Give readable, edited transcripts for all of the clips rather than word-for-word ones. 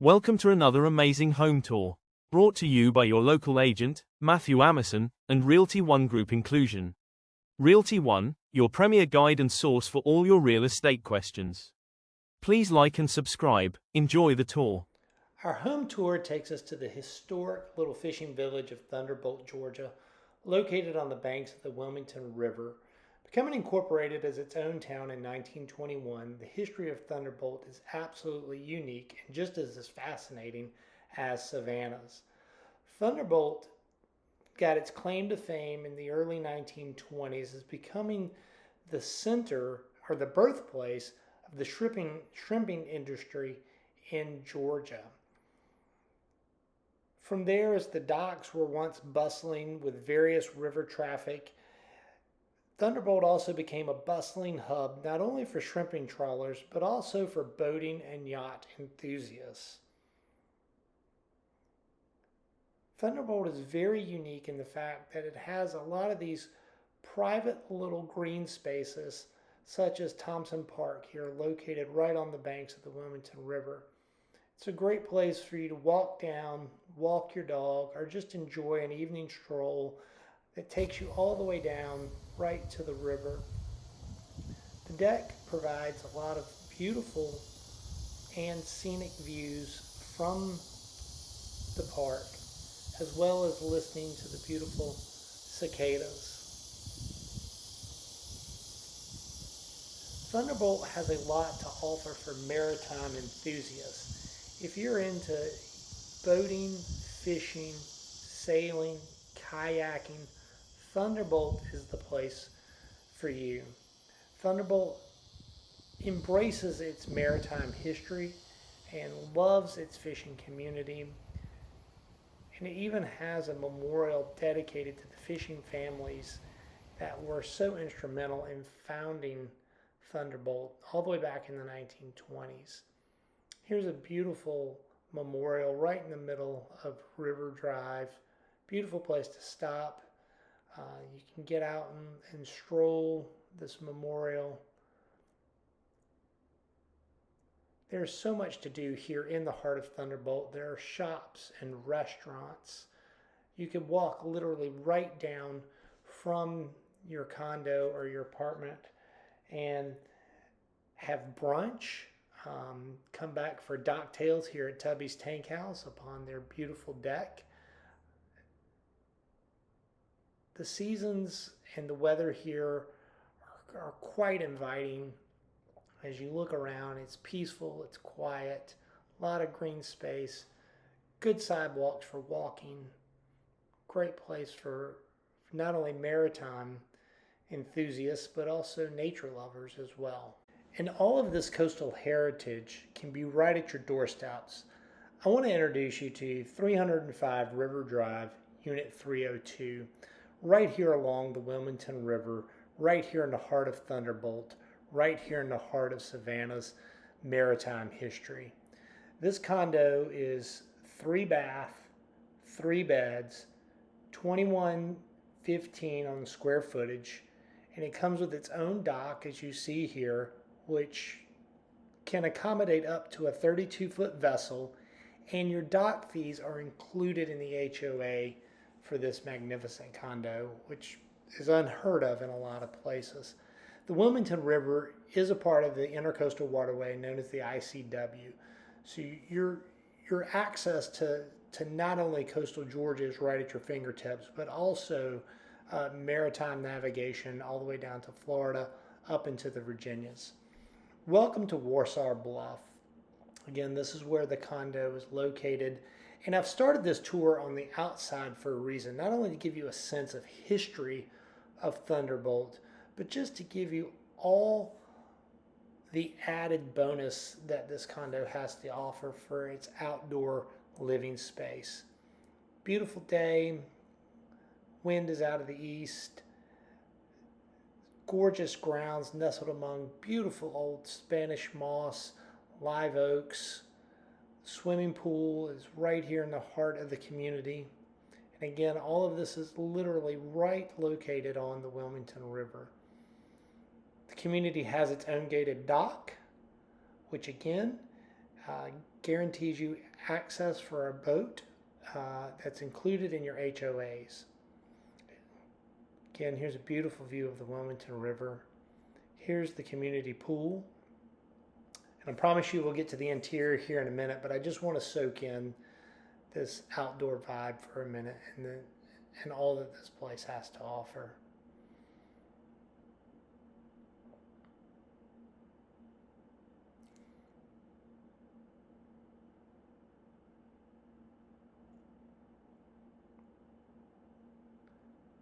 Welcome to another amazing home tour, brought to you by your local agent, Matthew Amerson, and Realty One Group Inclusion. Realty One, your premier guide and source for all your real estate questions. Please like and subscribe. Enjoy the tour. Our home tour takes us to the historic little fishing village of Thunderbolt, Georgia, located on the banks of the Wilmington River. Becoming incorporated as its own town in 1921, the history of Thunderbolt is absolutely unique and just as fascinating as Savannah's. Thunderbolt got its claim to fame in the early 1920s as becoming the center or the birthplace of the shrimping industry in Georgia. From there, as the docks were once bustling with various river traffic, Thunderbolt also became a bustling hub not only for shrimping trawlers, but also for boating and yacht enthusiasts. Thunderbolt is very unique in the fact that it has a lot of these private little green spaces, such as Thompson Park here, located right on the banks of the Wilmington River. It's a great place for you to walk down, walk your dog, or just enjoy an evening stroll that takes you all the way down right to the river. The deck provides a lot of beautiful and scenic views from the park, as well as listening to the beautiful cicadas. Thunderbolt has a lot to offer for maritime enthusiasts. If you're into boating, fishing, sailing, kayaking, Thunderbolt is the place for you. Thunderbolt embraces its maritime history and loves its fishing community. And it even has a memorial dedicated to the fishing families that were so instrumental in founding Thunderbolt all the way back in the 1920s. Here's a beautiful memorial right in the middle of River Drive. Beautiful place to stop. You can get out and stroll this memorial. There's so much to do here in the heart of Thunderbolt. There are shops and restaurants. You can walk literally right down from your condo or your apartment and have brunch. Come back for docktails here at Tubby's Tank House upon their beautiful deck. The seasons and the weather here are quite inviting. As you look around, it's peaceful, it's quiet, a lot of green space, good sidewalks for walking, great place for not only maritime enthusiasts, but also nature lovers as well. And all of this coastal heritage can be right at your doorsteps. I want to introduce you to 305 River Drive, Unit 302, right here along the Wilmington River, right here in the heart of Thunderbolt, right here in the heart of Savannah's maritime history. This condo is 3 bath, 3 beds, 2115 on the square footage, and it comes with its own dock, as you see here, which can accommodate up to a 32-foot vessel, and your dock fees are included in the HOA for this magnificent condo, which is unheard of in a lot of places. The Wilmington River is a part of the Intercoastal Waterway known as the ICW. So your access to not only coastal Georgia is right at your fingertips, but also maritime navigation all the way down to Florida, up into the Virginias. Welcome to Warsaw Bluff. Again, this is where the condo is located. And I've started this tour on the outside for a reason, not only to give you a sense of history of Thunderbolt, but just to give you all the added bonus that this condo has to offer for its outdoor living space. Beautiful day, wind is out of the east, gorgeous grounds nestled among beautiful old Spanish moss, live oaks. Swimming pool is right here in the heart of the community. And again, all of this is literally right located on the Wilmington River. The community has its own gated dock, which again Guarantees you access for a boat that's included in your HOAs. Again, here's a beautiful view of the Wilmington River. Here's the community pool. And I promise you we'll get to the interior here in a minute, but I just want to soak in this outdoor vibe for a minute and all that this place has to offer.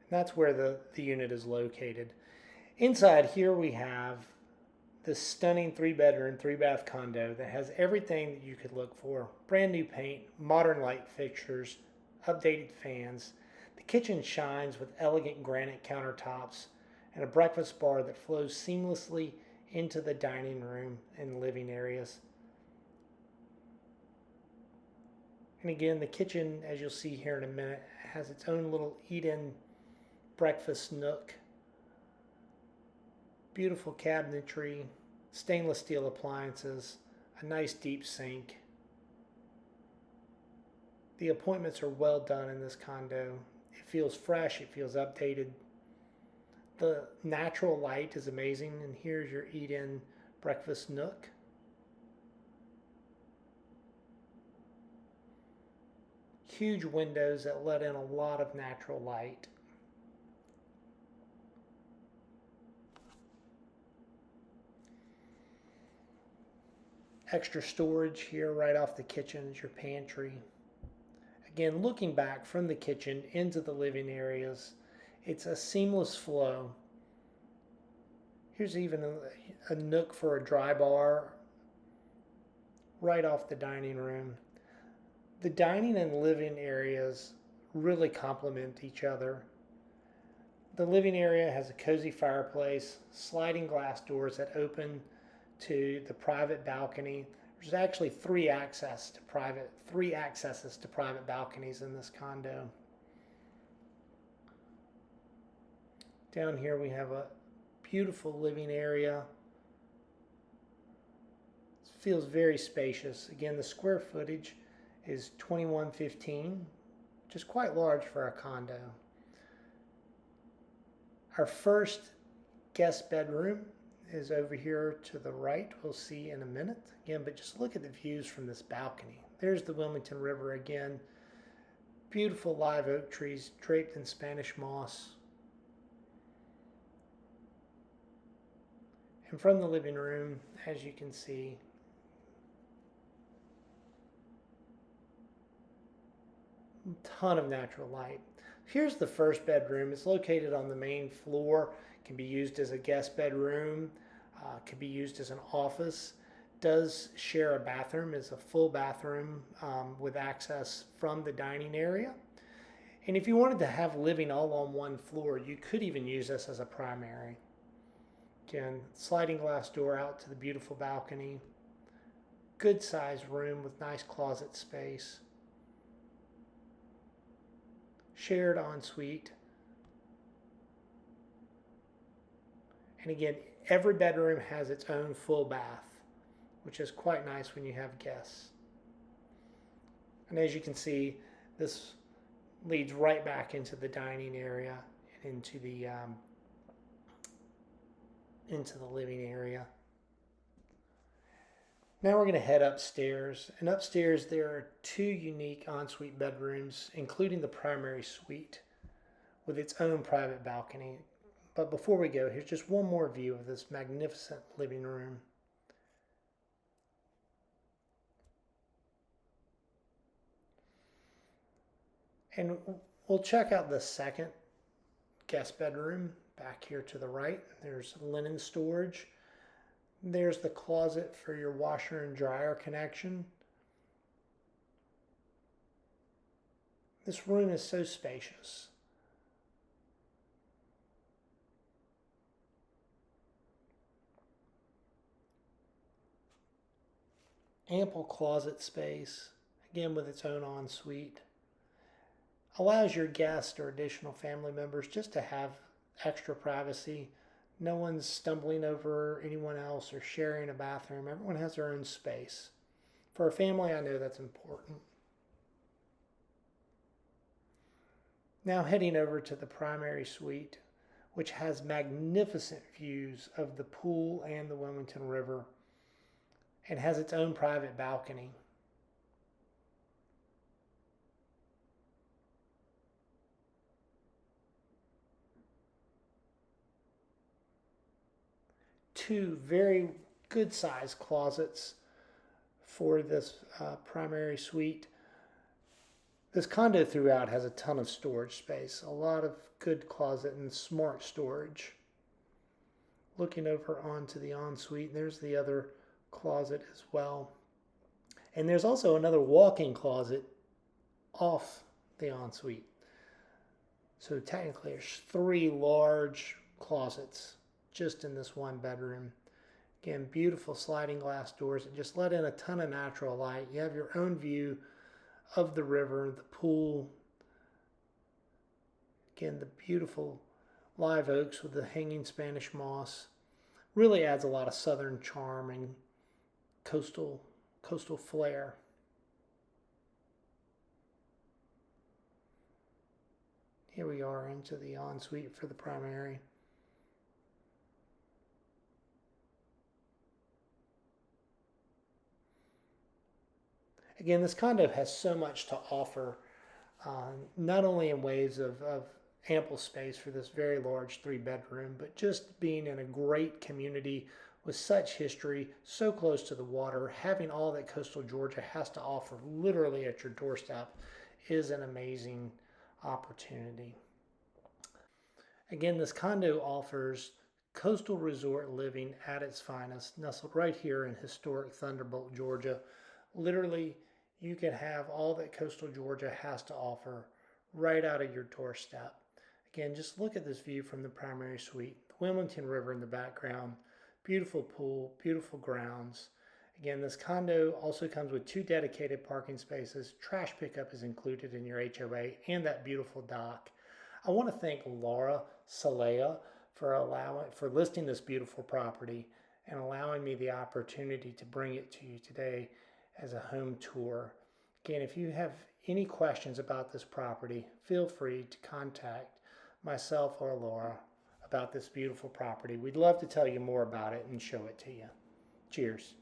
And that's where the unit is located. Inside here we have this stunning 3-bedroom, 3-bath condo that has everything that you could look for. Brand new paint, modern light fixtures, updated fans. The kitchen shines with elegant granite countertops and a breakfast bar that flows seamlessly into the dining room and living areas. And again, the kitchen, as you'll see here in a minute, has its own little eat-in breakfast nook. Beautiful cabinetry, stainless steel appliances, a nice deep sink. The appointments are well done in this condo. It feels fresh, it feels updated. The natural light is amazing, and here's your eat-in breakfast nook. Huge windows that let in a lot of natural light. Extra storage here right off the kitchen is your pantry. Again, looking back from the kitchen into the living areas, it's a seamless flow. Here's even a nook for a dry bar right off the dining room. The dining and living areas really complement each other. The living area has a cozy fireplace, sliding glass doors that open to the private balcony. There's actually three accesses to private balconies in this condo. Down here we have a beautiful living area. It feels very spacious. Again, the square footage is 2115, which is quite large for a condo. Our first guest bedroom is over here to the right. We'll see in a minute. Again, but just look at the views from this balcony. There's the Wilmington River again. Beautiful live oak trees draped in Spanish moss. And from the living room, as you can see, a ton of natural light. Here's the first bedroom. It's located on the main floor. It can be used as a guest bedroom. Can be used as an office. Does share a bathroom. Is a full bathroom with access from the dining area. And if you wanted to have living all on one floor, you could even use this as a primary. Again, sliding glass door out to the beautiful balcony. Good sized room with nice closet space. Shared ensuite. And again, every bedroom has its own full bath, which is quite nice when you have guests. And as you can see, this leads right back into the dining area and into the living area. Now we're going to head upstairs, and upstairs there are two unique ensuite bedrooms, including the primary suite with its own private balcony. But before we go, here's just one more view of this magnificent living room. And we'll check out the second guest bedroom back here to the right. There's linen storage. There's the closet for your washer and dryer connection. This room is so spacious. Ample closet space, again with its own ensuite. Allows your guests or additional family members just to have extra privacy. No one's stumbling over anyone else or sharing a bathroom. Everyone has their own space. For a family, I know that's important. Now heading over to the primary suite, which has magnificent views of the pool and the Wilmington River, and has its own private balcony. Two very good sized closets for this primary suite. This condo throughout has a ton of storage space, a lot of good closet and smart storage. Looking over onto the ensuite, there's the other closet as well. And there's also another walk-in closet off the ensuite. So technically there's 3 large closets just in this one bedroom. Again, beautiful sliding glass doors that just let in a ton of natural light. You have your own view of the river, the pool. Again, the beautiful live oaks with the hanging Spanish moss. Really adds a lot of southern charm and coastal flair. Here we are into the ensuite for the primary. Again, this condo has so much to offer, not only in ways of ample space for this very large 3-bedroom, but just being in a great community with such history, so close to the water, having all that coastal Georgia has to offer literally at your doorstep is an amazing opportunity. Again, this condo offers coastal resort living at its finest, nestled right here in historic Thunderbolt, Georgia. Literally, you can have all that coastal Georgia has to offer right out of your doorstep. Again, just look at this view from the primary suite. The Wilmington River in the background, beautiful pool, beautiful grounds. Again, this condo also comes with 2 dedicated parking spaces. Trash pickup is included in your HOA and that beautiful dock. I want to thank Laura Salea for listing this beautiful property and allowing me the opportunity to bring it to you today as a home tour. Again, if you have any questions about this property, feel free to contact myself or Laura about this beautiful property. We'd love to tell you more about it and show it to you. Cheers.